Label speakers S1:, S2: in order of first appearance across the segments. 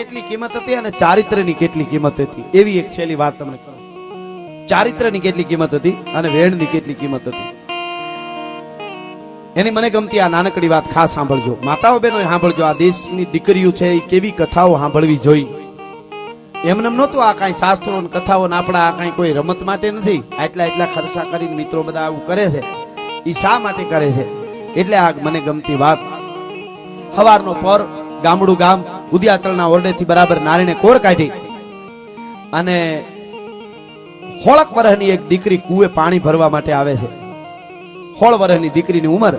S1: કેટલી કિંમત હતી અને ચારિત્ર્યની કેટલી કિંમત હતી એવી એક છેલ્લી વાત તમને કરું. ચારિત્ર્યની કેટલી કિંમત હતી અને વેણની કેટલી કિંમત હતી એની મને ગમતી આ નાનકડી વાત ખાસ સાંભળજો. માતાઓ બહેનો સાંભળજો. આ દેશની દીકરીઓ છે એ કેવી કથાઓ સાંભળવી જોઈએ. એમને નહોતું આ કાંઈ શાસ્ત્રો કથાઓ આપણા આ કાંઈ કોઈ રમત માટે નથી. આટલા ખર્ચા કરીને મિત્રો બધા આવું કરે છે એ શા માટે કરે છે? એટલે આ મને ગમતી વાત. સવારનો પર ગામડું ગામ ઉદયાચળના ઓરડેથી બરાબર નારીને કોર કાઢી અને હોળક વર્ષની એક દીકરી કુએ પાણી ભરવા માટે આવે છે. 16 વર્ષની દીકરીની ઉંમર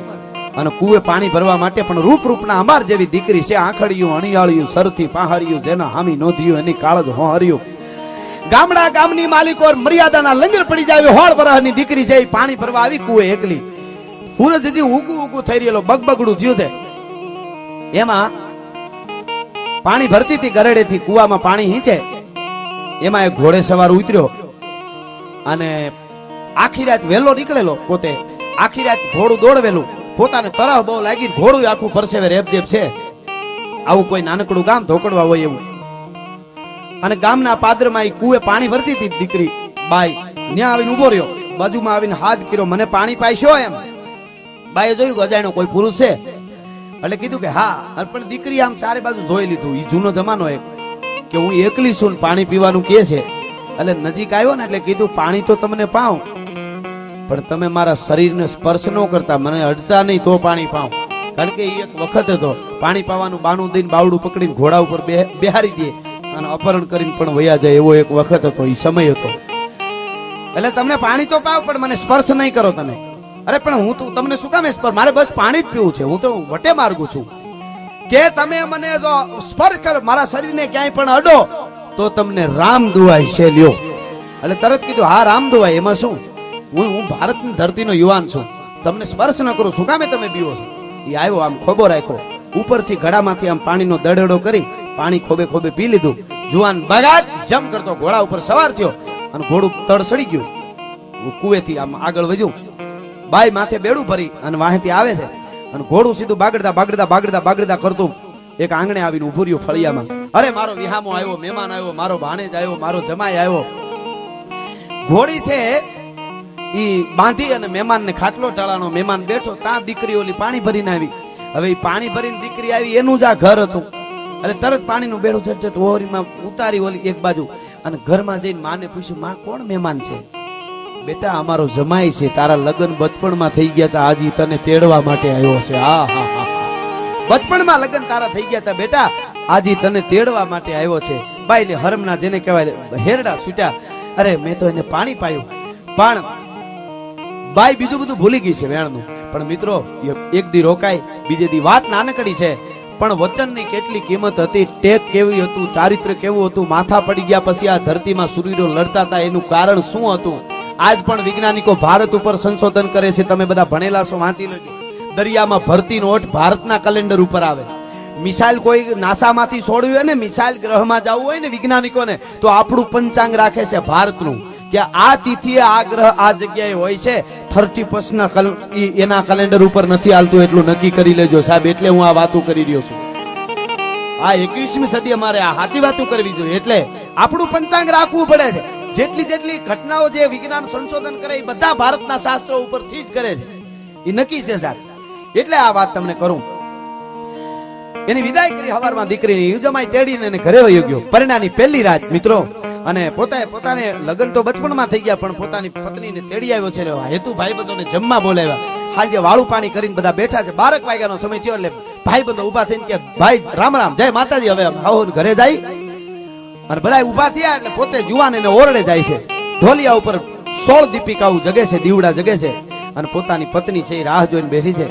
S1: અને કુએ પાણી ભરવા માટે પણ રૂપના અંબાર જેવી દીકરી છે. આંખડિયું અણિયાળિયું સરથી પહારિયું જેના હામી નોંધ્યું એની કાળજ હોહર્યું. ગામડા ગામની માલિકો મર્યાદાના લંગર પડી જાય 16 વર્ષની દીકરી છે પાણી ભરવા આવી કુએ એકલી. સૂરજ હજી ઉગું થઈ રહેલો બગબગડું થયું છે. એમાં પાણી ભરતી હતી ગરડેથી કુવામાં પાણી હીંચે. એમાં એક ઘોડે સવાર ઉતર્યો અને આખી રાત વહેલો નીકળેલો. પોતે આખી રાત ઘોડું દોડવેલું. પોતાને તરહ બહુ લાગી ઘોડું આખું પરસેવે રેપજેપ છે. આવું કોઈ નાનકડું ગામ ધોકડવા હોય એવું. અને ગામના પાદરમાં એ કુએ પાણી ભરતી હતી દીકરી બાઈ. ત્યાં આવીને ઉભો રહ્યો. બાજુમાં આવીને હાથ કર્યો, મને પાણી પાઈશો એમ. બાઈએ જોયું કે અજાણ્યો કોઈ પુરુષ છે એટલે કીધું કે હા. પણ દીકરી આમ ચારે બાજુ જોઈ લીધું. એ જૂનો જમાનો એક કે હું એકલી છું પાણી પીવાનું કે છે. એટલે નજીક આવ્યો ને એટલે કીધું પાણી તો તમને પાઉં પણ તમે મારા શરીરને સ્પર્શ ન કરતા, મને અડતા નહીં તો પાણી પાઉં. કારણ કે એક વખત હતો પાણી પાવાનું બાનું દઈને બાવડું પકડીને ઘોડા ઉપર બેહારી દે અને અપહરણ કરીને પણ વયા જાય એવો એક વખત હતો. એ સમય હતો. એટલે તમને પાણી તો પાવ પણ મને સ્પર્શ નહીં કરો તમે. અરે પણ હું તો તમને શું કામ સ્પર્શ? મારે બસ પાણી જ પીવું છે. હું તો વટે માર્ગું છું કે તમે મને જો સ્પર્શ કરો મારા શરીરને ક્યાંય પણ અડો તો તમને રામ દુવાય છે લ્યો. એટલે તરત કીધું હા રામ દુવાય. એમાં શું? હું ભારતની ધરતીનો યુવાન છું. તમને સ્પર્શ ન કરું શું કામે તમે પીવો છો? એ આવ્યો આમ ખોબો રાખ્યો ઉપરથી ઘડામાંથી આમ પાણીનો દડેડો કરી પાણી ખોબે ખોબે પી લીધું. જુવાન બગાત જમ કરતો ઘોડા ઉપર સવાર થયો અને ઘોડું તળ સડી ગયું. કુવેથી આમ આગળ વધ્યું. બાઈ માથે બેડું ભરી અને વાહેથી આવે છે અને ઘોડું સીધું બાગડતા કરતું એક આંગણે આવીને ઉભું રહ્યું ફળિયામાં. અરે મારો વિહામો આવ્યો, મહેમાન આવ્યો, મારો ભાણેજ આવ્યો, મારો જમાઈ આવ્યો. ઘોડી છે ઈ બાંધી અને મહેમાનને ખાટલો ટાળાનો. મહેમાન બેઠો ત્યાં દીકરી ઓલી પાણી ભરીને આવી. હવે એ પાણી ભરીને દીકરી આવી એનું જ આ ઘર હતું. એટલે તરત પાણીનું બેડું ચટ ઓરીમાં ઉતારી ઓલી એક બાજુ અને ઘરમાં જઈને માને પૂછ્યું માં કોણ મહેમાન છે? બેટા અમારો જમાઈ છે, તારા લગ્ન બચપણમાં થઈ ગયા હતા, આજી તને તેડવા માટે આવ્યો છે. હા હા હા, બચપણમાં લગ્ન તારા થઈ ગયા હતા બેટા, આજી તને તેડવા માટે આવ્યો છે. બાઈ ને હરમના જેને કહેવાય હેરડા છૂટ્યા. અરે મેં તો એને પાણી પાયું. પણ બાઈ બીજું બધું ભૂલી ગઈ છે વેણનું. પણ મિત્રો એક દી રોકાય, બીજે દી વાત નાનકડી છે પણ વચનની કેટલી કિંમત હતી, ટેક કેવી હતું, ચારિત્ર્ય કેવું હતું. માથા પડી ગયા પછી આ ધરતીમાં સૂર્યો લડતા હતા. એનું કારણ શું હતું? આજ પણ વૈજ્ઞાનિકો ભારત ઉપર સંશોધન કરે છે. તમે બધા ભણેલા છો, વાંચી લેજો. દરિયામાં ભરતી નોટ ભારતના કેલેન્ડર ઉપર આવે. મિસાઇલ કોઈ નાસામાંથી છોડ્યું હોય ને, મિસાઇલ ગ્રહમાં જવું હોય ને વૈજ્ઞાનિકોને, તો આપણું પંચાંગ રાખે છે ભારતનું કે આ તિથિએ આ ગ્રહ આ જગ્યાએ હોય છે. 31 ના એના કેલેન્ડર ઉપર નથી હાલતું એટલું નક્કી કરી લેજો સાહેબ. એટલે હું આ વાતો કરી રહ્યો છું. આ 21મી સદી અમારે આ સાચી વાતો કરવી જોઈએ. એટલે આપણું પંચાંગ રાખવું પડે છે. જેટલી ઘટનાઓ જે વિજ્ઞાન સંશોધન કરે એ બધા ભારતના શાસ્ત્રો ઉપરથી જ કરે છે. એ નક્કી છે સાહેબ. એટલે આ વાત તમને કરું. એની વિદાય કરી સવારમાં દીકરીની જમાઈ તેડીને એને ઘરે વયો ગયો. પરિણાની પહેલી રાત મિત્રો. અને પોતાને લગ્ન તો બચપણમાં થઈ ગયા પણ પોતાની પત્નીને તેડી આવ્યો છે. હેતુ ભાઈબંધોને જમવા બોલાવ્યા. હાજે વાળું પાણી કરીને બધા બેઠા છે. 12 વાગ્યાનો સમય થયો એટલે ભાઈબંધો ઉભા થઈને કે ભાઈ રામ રામ, જય માતાજી, હવે આવો ઘરે જાય. અને બધા ઉભા થયા એટલે પોતે જુવાન એને ઓરડે જાય છે. ઢોલિયા ઉપર 16 દીપિકાઓ જગે છે, દીવડા જગે છે. અને પોતાની પત્ની છે એ રાહ જોઈને બેઠી છે.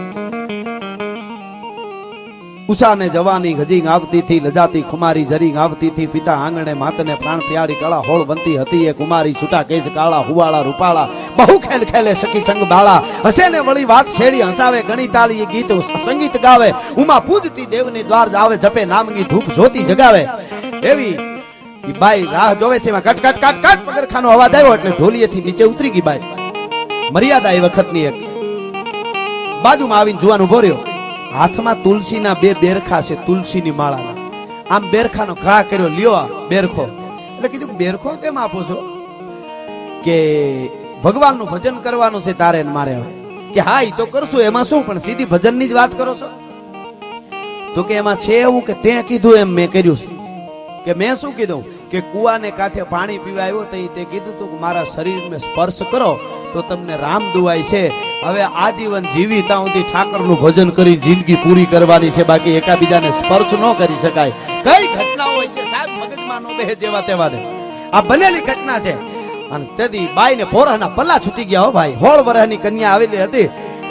S1: ઉષાને જવાની ગજીંગ આવતી થી, લજાતી ખુમારી જરીંગ આવતી થી. પિતા આંગણે માતને પ્રાણ પ્યારી કળા હોળ બનતી હતી એ કુમારી. છૂટા કેસ કાળા હુવાળા રૂપાળા, બહુ ખેલ ખેલે સખી સંગ બાળા. હસે ને વળી વાત છેડી હસાવે, ગણી તાળી ગીત સંગીત ગાવે. ઉમા પૂજતી દેવની દ્વાર જાવે, જપે નામની ધૂપ જ્યોતિ જગાવે. એવી બાઈ રાહ જોવે છે. એમાં કટ કટ કટ કટ પગરખાનો અવાજ આવ્યો એટલે ઢોલીએથી નીચે ઉતરી ગઈ બાઈ. મર્યાદા એ વખતની એક. બાજુમાં આવીને જુવાન ઉભો રહ્યો. હાથમાં તુલસીના 2 બેરખા છે, તુલસીની માળાના. આમ બેરખાનો ઘા કર્યો, લ્યો આ બેરખો. એટલે કીધું બેરખો કેમ આપો છો? કે ભગવાનનું ભજન કરવાનું છે તારે ને મારે. હવે કે હા ઈ તો કરશું, એમાં શું, પણ સીધી ભજનની જ વાત કરો છો? તો કે એમાં છે એવું કે તે કીધું એમ મેં કર્યું છે. કે મેં શું કીધું? કે કુવાને કાંઠે પાણી પીવા આવ્યો તો તે કીધું તું કે મારા શરીરને સ્પર્શ કરો તો તમને રામ દુવાય છે. હવે આજીવન જીવી ત્યાં સુધી ઠાકરનું ભજન કરી જિંદગી પૂરી કરવાની છે, બાકી એકાબીજાને સ્પર્શ ન કરી શકાય. કઈ ઘટના હોય છે સાહેબ, મગજમાં નો બેહે જેવા તેવાને. આ બનેલી ઘટના છે. અને તેથી બાઈ ને પોરાના પલ્લા છૂટી ગયા. હો ભાઈ, 16 વર્ષની કન્યા આવેલી હતી.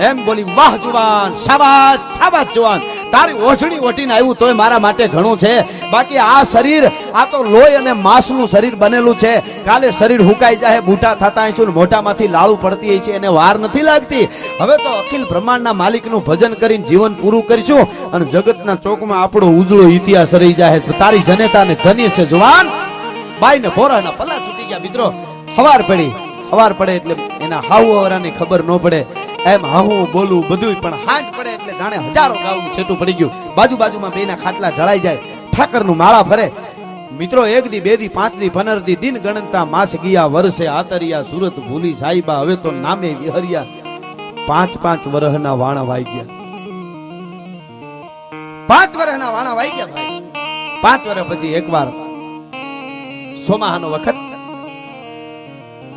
S1: એમ બોલી, વાહ જુવાન, શાબાશ શાબાશ જુવાન, તારી ઓછડી ઓટીને આવ્યું તોય મારા માટે ઘણું છે. બાકી આ શરીર, આ તો લોહી અને માંસનું શરીર બનેલું છે. કાલે શરીર હુકાઈ જાય, બૂઢા થતા છું, મોઢામાંથી લાળુ પડતી છે, એને વાર નથી લાગતી. હવે તો અખિલ બ્રહ્માંડના માલિકનું ભજન કરીને જીવન પૂરું કરીશું અને જગતના ચોકમાં આપણો ઉજળો ઇતિહાસ રહી જાય. તારી જનેતાને ધન્ય છે જુવાન. બાઈ ને પોરાના પલ્લા છૂટી ગયા. મિત્રો સવાર પડી, સવાર પડે એટલે એના હાવ હવરાની ખબર ન પડે. એમ હું બોલું બધું, પણ હાજ પડે એટલે જાણે હજારો ગાઉનું છેટું પડી ગયું. બાજુમાં બેના ખાટલા ઢળાઈ જાય, ઠાકરનું માળા ફરે. મિત્રો 1 દી 2 દી 5 દી 15 દી દિન ગણતા માસ ગયા, વર્ષે આતરિયા, સુરત ભૂલી સાઈબા, હવે તો નામે વિહરિયા. 5 વર્ષના વાણા વાઈ ગયા. 5 વર્ષના વાણા વાઈ ગયા ભાઈ. 5 વર્ષ પછી એકવાર સોમાહાનો વખત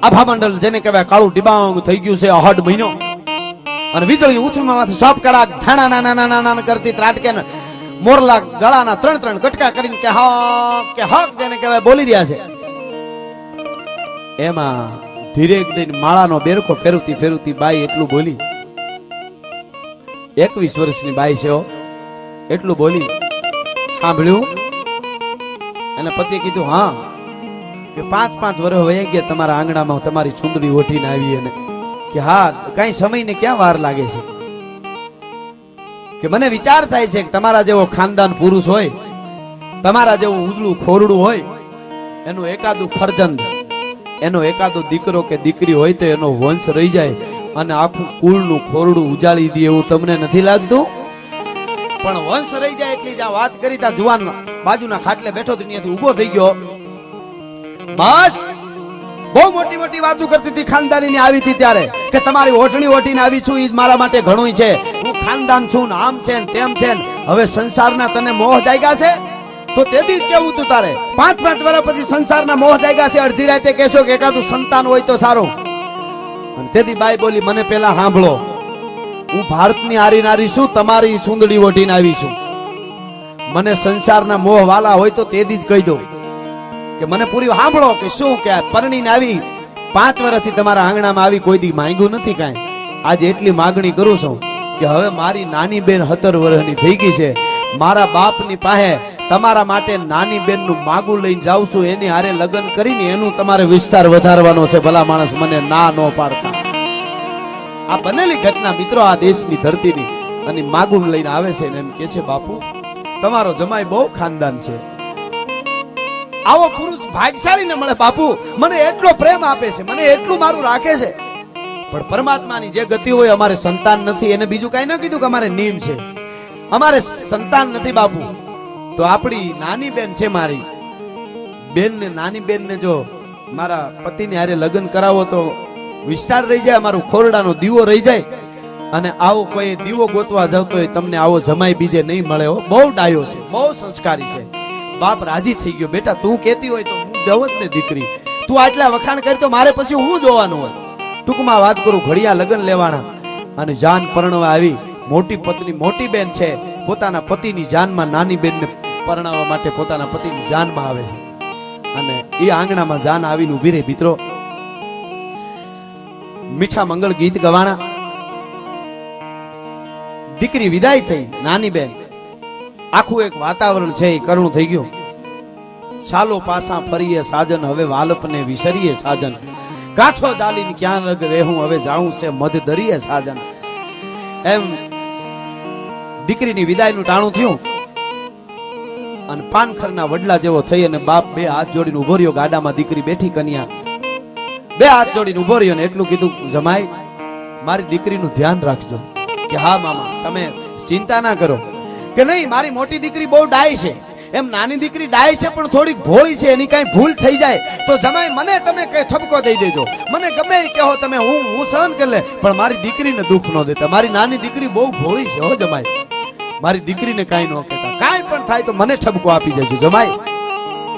S1: આભા મંડળ જેને કહેવાય કાળું ડિબાંગ થઈ ગયું છે, 8 મહિનો. અને વીજળી ઉથલમાંથી સાપ કડાક ધાણા નાના કરતી ત્રાટકે ને મોરલા ગળાના 3 કટકા કરીને કે હક જેને કહેવાય બોલી રહ્યા છે. એમાં ધીરે દઈને માળાનો બેરખો ફેરવતી બાઈ એટલું બોલી. 21 વર્ષની બાઈ છે, એટલું બોલી. સાંભળ્યું? એને પતિએ કીધું હા, કે 5 વર્ષ વયા ગયા તમારા આંગણામાં તમારી ચૂંદડી ઓઠીને આવી. એને કે હા, કઈ સમયને ક્યાં વાર લાગે છે? કે મને વિચાર થાય છે કે તમારા જેવો ખાનદાન પુરુષ હોય, તમારા જેવું ઉજળું ખોરડું હોય, એનું એકાદું ફરજંદ, એનો એકાદો દીકરો કે દીકરી હોય તો એનો વંશ રહી જાય અને આખું કુળનું ખોરડું ઉજાળી દે એવું તમને નથી લાગતું? પણ વંશ રહી જાય એટલી જ વાત કરી. તા જુવાન બાજુના ખાટલે બેઠો તો ત્યાંથી ઉભો થઈ ગયો. બસ બહુ મોટી વાતો કરતી હતી ખાનદાની આવી હતી ત્યારે, કે તમારી ઓઢણી ઓઢીને આવી છું, એ જ મારા માટે ઘણું છે. હું ખાનદાન છું ને આમ છે ને તેમ છે. હવે સંસારના તને મોહ જાગ્યા છે તો તેથી જ કેવું તું તારે. 5 વર્ષ પછી સંસારના મોહ જાગ્યા છે. અડધી રાતે કહેશો કે એકાદું સંતાન હોય તો સારું. અને તેથી બાઈ બોલી, મને પેલા સાંભળો, હું ભારતની આરી નારી છું, તમારી ચૂંદડી ઓઢીને આવી છું. મને સંસારના મોહ વાલા હોય તો તેથી જ કહી દઉં કે મને પૂરી સાંભળો કે શું કે પરણીને આવી 5 વર્ષથી તમારા આંગણામાં આવી, કોઈ દી માંગ્યું નથી કાંઈ. આજે એટલી માગણી કરું છું કે હવે મારી નાની બેન 17 વર્ષની થઈ ગઈ છે. મારા બાપની પાસે તમારા માટે નાની બેન નું માગું લઈને જાઉં છું. એની હારે લગ્ન કરીને એનું તમારે વિસ્તાર વધારવાનો છે. ભલા માણસ મને ના ન પાડતા. આ બનેલી ઘટના મિત્રો, આ દેશની ધરતીની. અને માગું લઈને આવે છે ને એમ કે છે, બાપુ તમારો જમાઈ બહુ ખાનદાન છે, આવો પુરુષ ભાગ્યશાળી ને મળે. બાપુ મને એટલો પ્રેમ આપે છે, મને એટલું મારું રાખે છે, પણ પરમાત્માની જે ગતિ હોય, અમારે સંતાન નથી. એને બીજું કઈ ન કીધું કે અમારે નિયમ છે, અમારે સંતાન નથી બાપુ. તો આપણી નાની બેન છે, મારી બેન ને નાની બેન ને જો મારા પતિને હારે લગ્ન કરાવો તો વિસ્તાર રહી જાય, અમારું ખોરડાનો દીવો રહી જાય. અને આવો કોઈ દીવો ગોતવા જતો હોય તમને આવો જમાઈ બીજે નહીં મળે. બહુ ડાયો છે, બહુ સંસ્કારી છે. બાપ રાજી થઈ ગયો. બેટા તું કેતી હોય તો હું દઉં જ ને દીકરી, તું આટલા વખાણ કરી તો મારે પછી હું જોવાનું હોય. ટૂંકમાં વાત કરું, ઘડિયા લગ્ન લેવાના અને જાન પરણવા આવી. મોટી પત્ની, મોટી બેન છે, પોતાના પતિની જાનમાં નાની બેનને પરણાવવા માટે પોતાના પતિની જાનમાં આવે છે. અને એ આંગણામાં જાન આવીને ઉભી રહી. મિત્રો મીઠા મંગળ ગીત ગવાણા, દીકરી વિદાય થઈ, નાની બેન. આખું એક વાતાવરણ છે એ કરુણ થઈ ગયું. ચાલો પાછા ફરીએ સાજન, હવે વાલપને વિસરીએ સાજન. કાંઠો જાલીને ક્યાં રગ રહેવું, હવે જાઉં છે મધ દરિયે સાજન. એમ દીકરીની વિદાયનું ટાણું થયું અને પાનખરના વડલા જેવો થઈ અને બાપ 2 હાથ જોડીને ઉભો રહ્યો. ગાડામાં દીકરી બેઠી, કન્યા 2 હાથ જોડીને ઉભો રહ્યો ને એટલું કીધું, જમાઈ મારી દીકરીનું ધ્યાન રાખજો. કે હા મામા, તમે ચિંતા ના કરો. કે નહીં, મારી મોટી દીકરી બહુ ડાય છે, એમ નાની દીકરી ડાય છે પણ થોડીક ભોળી છે, એની કાંઈ ભૂલ થઈ જાય તો જમાઈ મને તમે કઈ ઠપકો દઈ દેજો, મને ગમે એ કહો તમે, હું સહન કરી લે, પણ મારી દીકરીને દુઃખ ન દેતા. મારી નાની દીકરી બહુ ભોળી છે હો જમાઈ, મારી દીકરીને કાંઈ ન કહેતા, કાંઈ પણ થાય તો મને ઠપકો આપી જજો જમાઈ,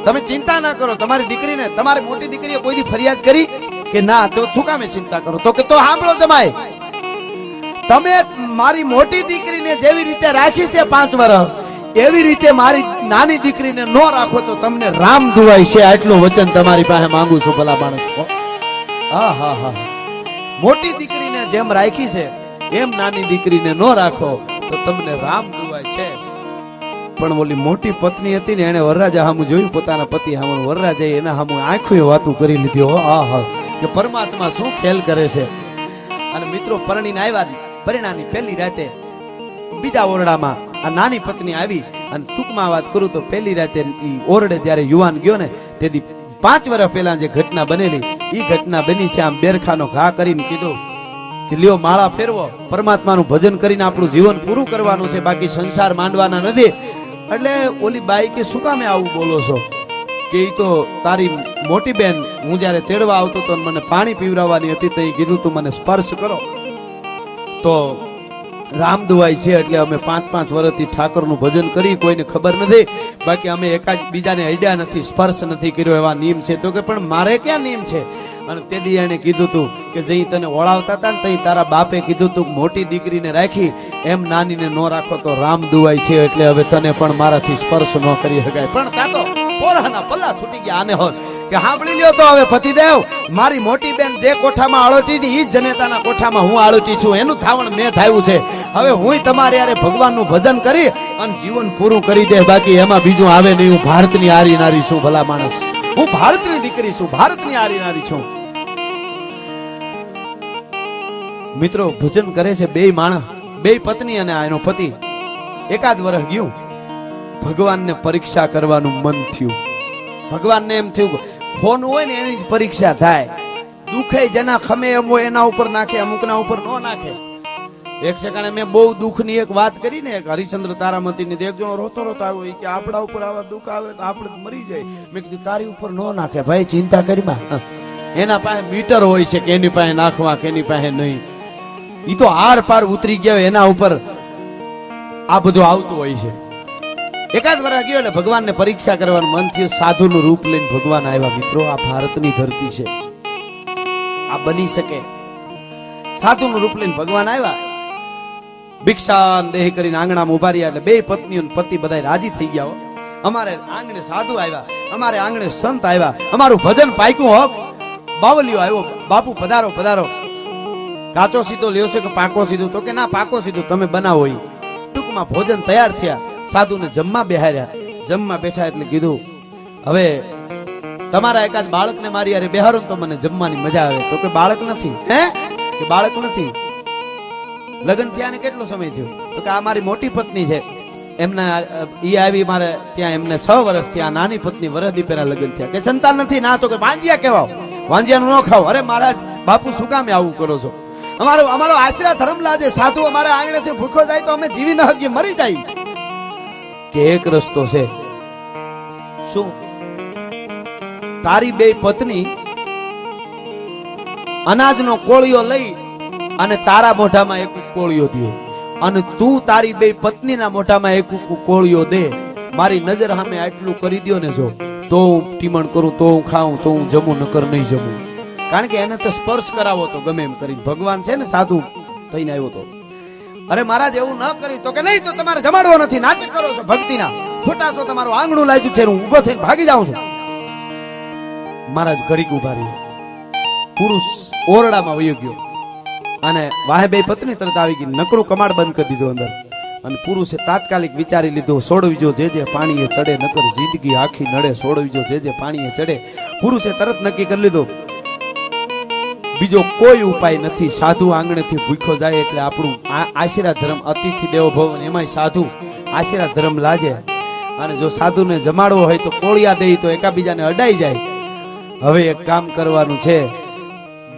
S1: તમે ચિંતા ના કરો. તમારી દીકરીને, તમારી મોટી દીકરીએ કોઈથી ફરિયાદ કરી કે ના? તો શું કામે ચિંતા કરો? તો કે તો સાંભળો જમાઈ, તમે મારી મોટી દીકરીને જેવી રીતે રાખી છે 5 વર્ષ, એવી રીતે મારી નાની દીકરીને ન રાખો તો તમને રામ દુવાય છે. આટલું વચન તમારી પાસે માંગુ છું ભલા માણસ. હા હા હા, મોટી દીકરીને જેમ રાખી છે એમ નાની દીકરીને ન રાખો તો તમને રામ દુવાય છે. પણ ઓલી મોટી પત્ની હતી ને, એને વરરાજા હામું જોયું, પોતાના પતિ હામું, વરરાજાએ એના હામું આંખોએ વાતું કરી લીધી. આ હા, કે પરમાત્મા શું ખેલ કરે છે. અને મિત્રો પરણીને આવ્યા, પરિણામની પહેલી રાતે બીજા ઓરડામાં આ નાની પત્ની આવી. અને ટૂંકમાં વાત કરું તો પહેલી રાતે ઓરડે જ્યારે યુવાન ગયો ને, તેથી 5 વર્ષ પહેલા જે ઘટના બનેલી, એ ઘટના બની છે. આમ બેરખાનો ઘા કરીને કીધું કે લ્યો માળા ફેરવો, પરમાત્માનું ભજન કરીને આપણું જીવન પૂરું કરવાનું છે, બાકી સંસાર માંડવાના નથી. એટલે ઓલી બાઈ કે શું કામે આવું બોલો છો? કે ઈ તો તારી મોટી બેન, હું જયારે તેડવા આવતો તો મને પાણી પીવરાવવાની હતી, તો એ કીધું તું મને સ્પર્શ કરો તો રામ દુવાય છે. એટલે અમે 5-5 વર્ષથી ઠાકોરનું ભજન કરી, કોઈને ખબર નથી, બાકી અમે એકાદ બીજાને અડ્યા નથી, સ્પર્શ નથી કર્યો, એવા નિયમ છે. તો કે પણ મારે ક્યાં નિયમ છે? અને તેથી એને કીધું તું કે જઈ તને ઓળાવતા હતા ને તઈ તારા બાપે કીધું તું મોટી દીકરીને રાખી, એમ નાનીને ન રાખો તો રામ દુવાય છે. એટલે હવે તને પણ મારાથી સ્પર્શ ન કરી શકાય. પણ ત્યાં તો પોરાના પલ્લા છૂટી ગયા. આને હોત કે સાંભળી લ્યો તો હવે પતિદેવ, મારી મોટી બેન જે કોઠામાં આળોટી ની, ઈ જનેતાના કોઠામાં હું આળોટી છું, એનું થાવણ મેં થાવ્યું છે. હવે હું તમારે યારે ભગવાનનું ભજન કરી અને જીવન પૂરું કરી દે, બાકી એમાં બીજું આવે નહીં. હું ભારતની આરી નારી છું ભલા માણસ, હું ભારતની દીકરી છું, ભારતની આરી નારી છું. મિત્રો ભજન કરે છે બે માણસ, બે પત્ની અને એનો પતિ. એકાદ વર્ષ ગયું, ભગવાનને પરીક્ષા કરવાનું મન થયું. ભગવાનને એમ થયું ફોન હોય ને એની જ પરીક્ષા થાય, દુખે જેના ખમે એમ હોય એના ઉપર નાખે, અમુકના ઉપર ન નાખે. એક ઠેકાણે મેં બહુ દુઃખની એક વાત કરી ને, એક હરિશ્ચંદ્ર તારામતી ની, એક જણો રોતો રોતો આવ્યો કે આપણા ઉપર આવા દુઃખ આવે તો આપણે મરી જાય. મેં કીધું તારી ઉપર ન નાખે ભાઈ, ચિંતા કરી માં. એના પાસે મીટર હોય છે કે એની પાસે નાખવા કે એની પાસે નહીં. ઈ તો આર પાર ઉતરી ગયો, એના ઉપર આ બધું આવતું હોય છે. એકાદ વર્ષ ગયો એટલે ભગવાનને પરીક્ષા કરવાનું મન થયું. સાધુનું રૂપ લઈને ભગવાન આવ્યા. મિત્રો આ ભારતની ધરતી છે, આ બની શકે. સાધુનું રૂપ લઈને ભગવાન આવ્યા, ભિક્ષા દેહ કરીને આંગણામાં ઉભા રહ્યા. એટલે બે પત્નીઓ પતિ બધા રાજી થઈ ગયા. અમારે આંગણે સાધુ આવ્યા, અમારે આંગણે સંત આવ્યા, અમારું ભજન પાક્યું. હો બાવલીઓ આવ્યો, બાપુ પધારો પધારો. કાચો સીધો લ્યો છે કે પાકો સીધું? તો કે ના પાકો સીધું, તમે બનાવો. ટૂંકમાં ભોજન તૈયાર થયા, સાધુને જમવા બેહાર્યા. જમવા બેઠા એટલે કીધું હવે તમારા એકાદ બાળકને મારી યારે બેહારો તો મને જમવાની મજા આવે. તો કે બાળક નથી. હે કે બાળક નથી? લગ્ન થયા ને કેટલો સમય થયો? તો કે આ મારી મોટી પત્ની છે, એમના ઈ આવી મારે ત્યાં, એમને 6 વર્ષ થયા. નાની પત્ની વરદી પહેલા લગ્ન થયા. કે સંતાન નથી? ના. તો કે વાંજિયા કેવાવ, વાંજિયાનું ન ખાવ. અરે મહારાજ બાપુ શું કામે આવું કરો છો? અમારો આશરા ધર્મ લાજે, સાધુ અમારા આંગણેથી ભૂખો જાય તો અમે જીવી ન શકીએ, મરી જાય. કે એક રસ્તો છે. શું? તારી બે પત્ની અનાજનો કોળિયો લઈ અને તારા મોઢામાં એક કોળિયો દે, અને તું તારી બે પત્નીના મોઢામાં એક કોળિયો દે. મારી નજર સામે આટલું કરી દો ને, જો તો હું ટીમણ કરું, તો હું ખાઉં, તો હું જમું, નકર નહીં જમું. કારણ કે એને તો સ્પર્શ કરાવો તો ગમે એમ કરી. ભગવાન છે ને સાધુ થઈને આવ્યો તો. અરે મહારાજ એવું ન કરી. તો કે નહીં, તો તમારે જમાડવો નથી, નાટક કરો છો ભક્તિના, ખોટા છો, તમારું આંગણું લાગ્યું છે, હું ઉભો થઈને ભાગી જાઉં છું. મહારાજ ઘડીક ઉભા રહ્યો. પુરુષ ઓરડામાં વયો ગયો અને વાહે બે પત્ની તરત આવી ગઈ. નકરું કમાડ બંધ કરી દીધું અંદર. અને પુરુષે તાત્કાલિક વિચારી લીધું, સોડવીજો જે જે પાણીએ ચડે, નકર જિંદગી આખી નડે. સોડવીજો જે જે પાણીએ ચડે. પુરુષે તરત નક્કી કરી લીધું બીજો કોઈ ઉપાય નથી. સાધુ આંગણેથી ભૂખ્યો જાય એટલે આપણું આશીર્વાદ ધર્મ, અતિથિ દેવો ભવ, એમાંય સાધુ આશીર્વાદ ધર્મ લાજે. અને જો સાધુને જમાડવો હોય તો કોળિયા દે તો એકાબીજાને અડાઈ જાય. હવે એક કામ કરવાનું છે,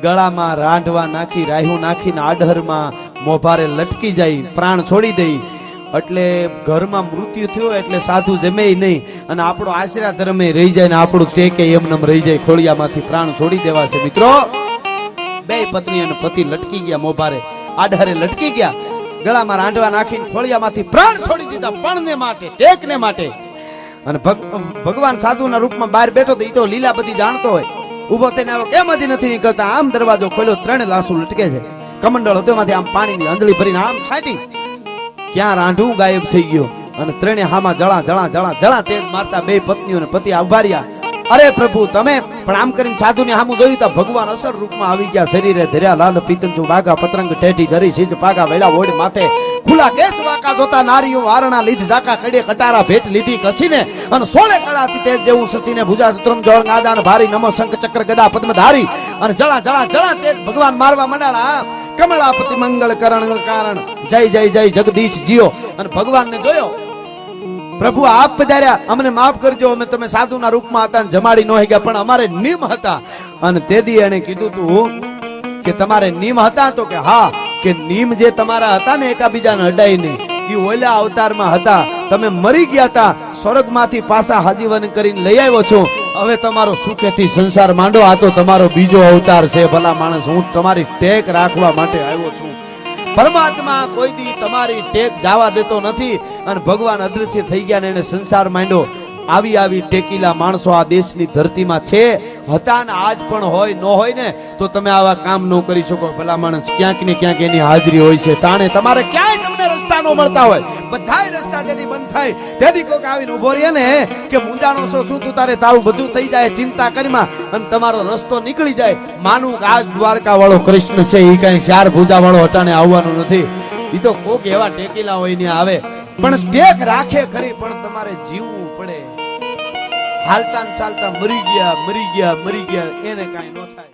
S1: ગળામાં રાંઢવા નાખી, રાહ્યું નાખીને આડહરમાં મોભારે લટકી જાય, પ્રાણ છોડી દઈ એટલે ઘરમાં મૃત્યુ થયું એટલે સાધુ જમે નહીં અને આપણો આશરા ધર્મે રહી જાય ને આપણું ટેકે એમનેમ રહી જાય. ખોળિયામાંથી પ્રાણ છોડી દેવા છે મિત્રો. બે પત્ની અને પતિ લટકી ગયા, મોભારે આધારે લટકી ગયા, ગળામાં રાંડવા નાખીને ખોળિયામાંથી પ્રાણ છોડી દીધા પણને માટે, ટેકને માટે. અને ભગવાન સાધુના રૂપમાં બહાર બેઠો તો એ તો લીલા બધી જાણતો હોય. ઉભો થઈને આવ્યો, કેમ હજી નથી નીકળતા? આમ દરવાજો ખોલ્યો, 3 લાશો લટકે છે. કમંડળ હતો એમાંથી આમ પાણીની અંજળી ભરીને આમ છાંટી, ક્યાં રાંઢું ગાયબ થઈ ગયો. અને 3 હામાં જળા જળા જળા જળા તેજ મારતા બે પત્નીઓ અને પતિ ઉભા રહ્યા. અરે પ્રભુ તમે પણ આમ કરીને સાધુને હામું જોયું તો ભગવાન અસર રૂપમાં આવી ગયા. શરીરે ધર્યા લાલ પીતંજુ વાઘા પતરંગ ટેઢી ધરી સિંજ પાગા વેલા ઓડ માથે ખુલા કેસ વાકા જોતા નારીઓ વારણા લીધ ઝાકા કડે કટારા ભેટ લીધી કછીને અને 16 કળાથી તેજ જેવું સચીને ભુજા સુત્રમ જોળ ગાદાન ભારી નમો શંખ ચક્ર ગદા પદ્મધારી અને જળા જળા જળા તેજ ભગવાન મારવા મંડાળા. કમળાપતિ મંગળ કરણ કારણ જય જય જય જગદીશ જીઓ. અને ભગવાનને જોયો, પ્રભુ આપ પધાર્યા, અમને માફ કરજો, અમે તમે સાધુના રૂપમાં હતા જમાડી ન ગયા પણ અમારે નિયમ હતા. અને તેદી એને કીધું તું કે તમારે નિયમ હતા? તો કે હા, કે નિયમ જે તમારા હતા ને એકાબીજાને અડાઈ નહીં, એ ઓલા અવતારમાં હતા. તમે મરી ગયા હતા, સ્વર્ગમાંથી પાછા હાજીવન કરીને લઈ આવ્યો છું. હવે તમારો સુખેથી સંસાર માંડો. આ તો તમારો બીજો અવતાર છે. ભલા માણસ, હું તમારી ટેક રાખવા માટે આવ્યો છું. પરમાત્મા કોઈ દી તમારી ટેક જવા દેતો નથી. અને ભગવાન અદૃશ્ય થઈ ગયા ને એને સંસાર માંડ્યો. આવી આવી ટેકીલા માણસો આ દેશની ધરતીમાં છે, હતા ને આજ પણ હોય. ન હોય ને તો તમે આવા કામ ન કરી શકો. ભલા માણસ, ક્યાંક ને ક્યાંક એની હાજરી હોય છે. તાણે તમારે ક્યાંય તમને રસ્તા ન મળતા હોય, બધાય રસ્તા જેથી બંધ થાય તેથી કોઈક આવીને ઉભો રહે ને કે મૂંઝાણો છો શું તું, તારે તારું બધું થઈ જાય ચિંતા કરીમાં, અને તમારો રસ્તો નીકળી જાય. માનું કે આજ દ્વારકા વાળો કૃષ્ણ છે, એ કઈ 4 ભુજા વાળો હટાણે આવવાનું નથી. એ તો કોક એવા ટેકીલા હોય ને આવે, પણ ટેક રાખે ખરી, પણ તમારે જીવવું પડે. હાલતા ચાલતા મરી ગયા એને કાંઈ ન થાય.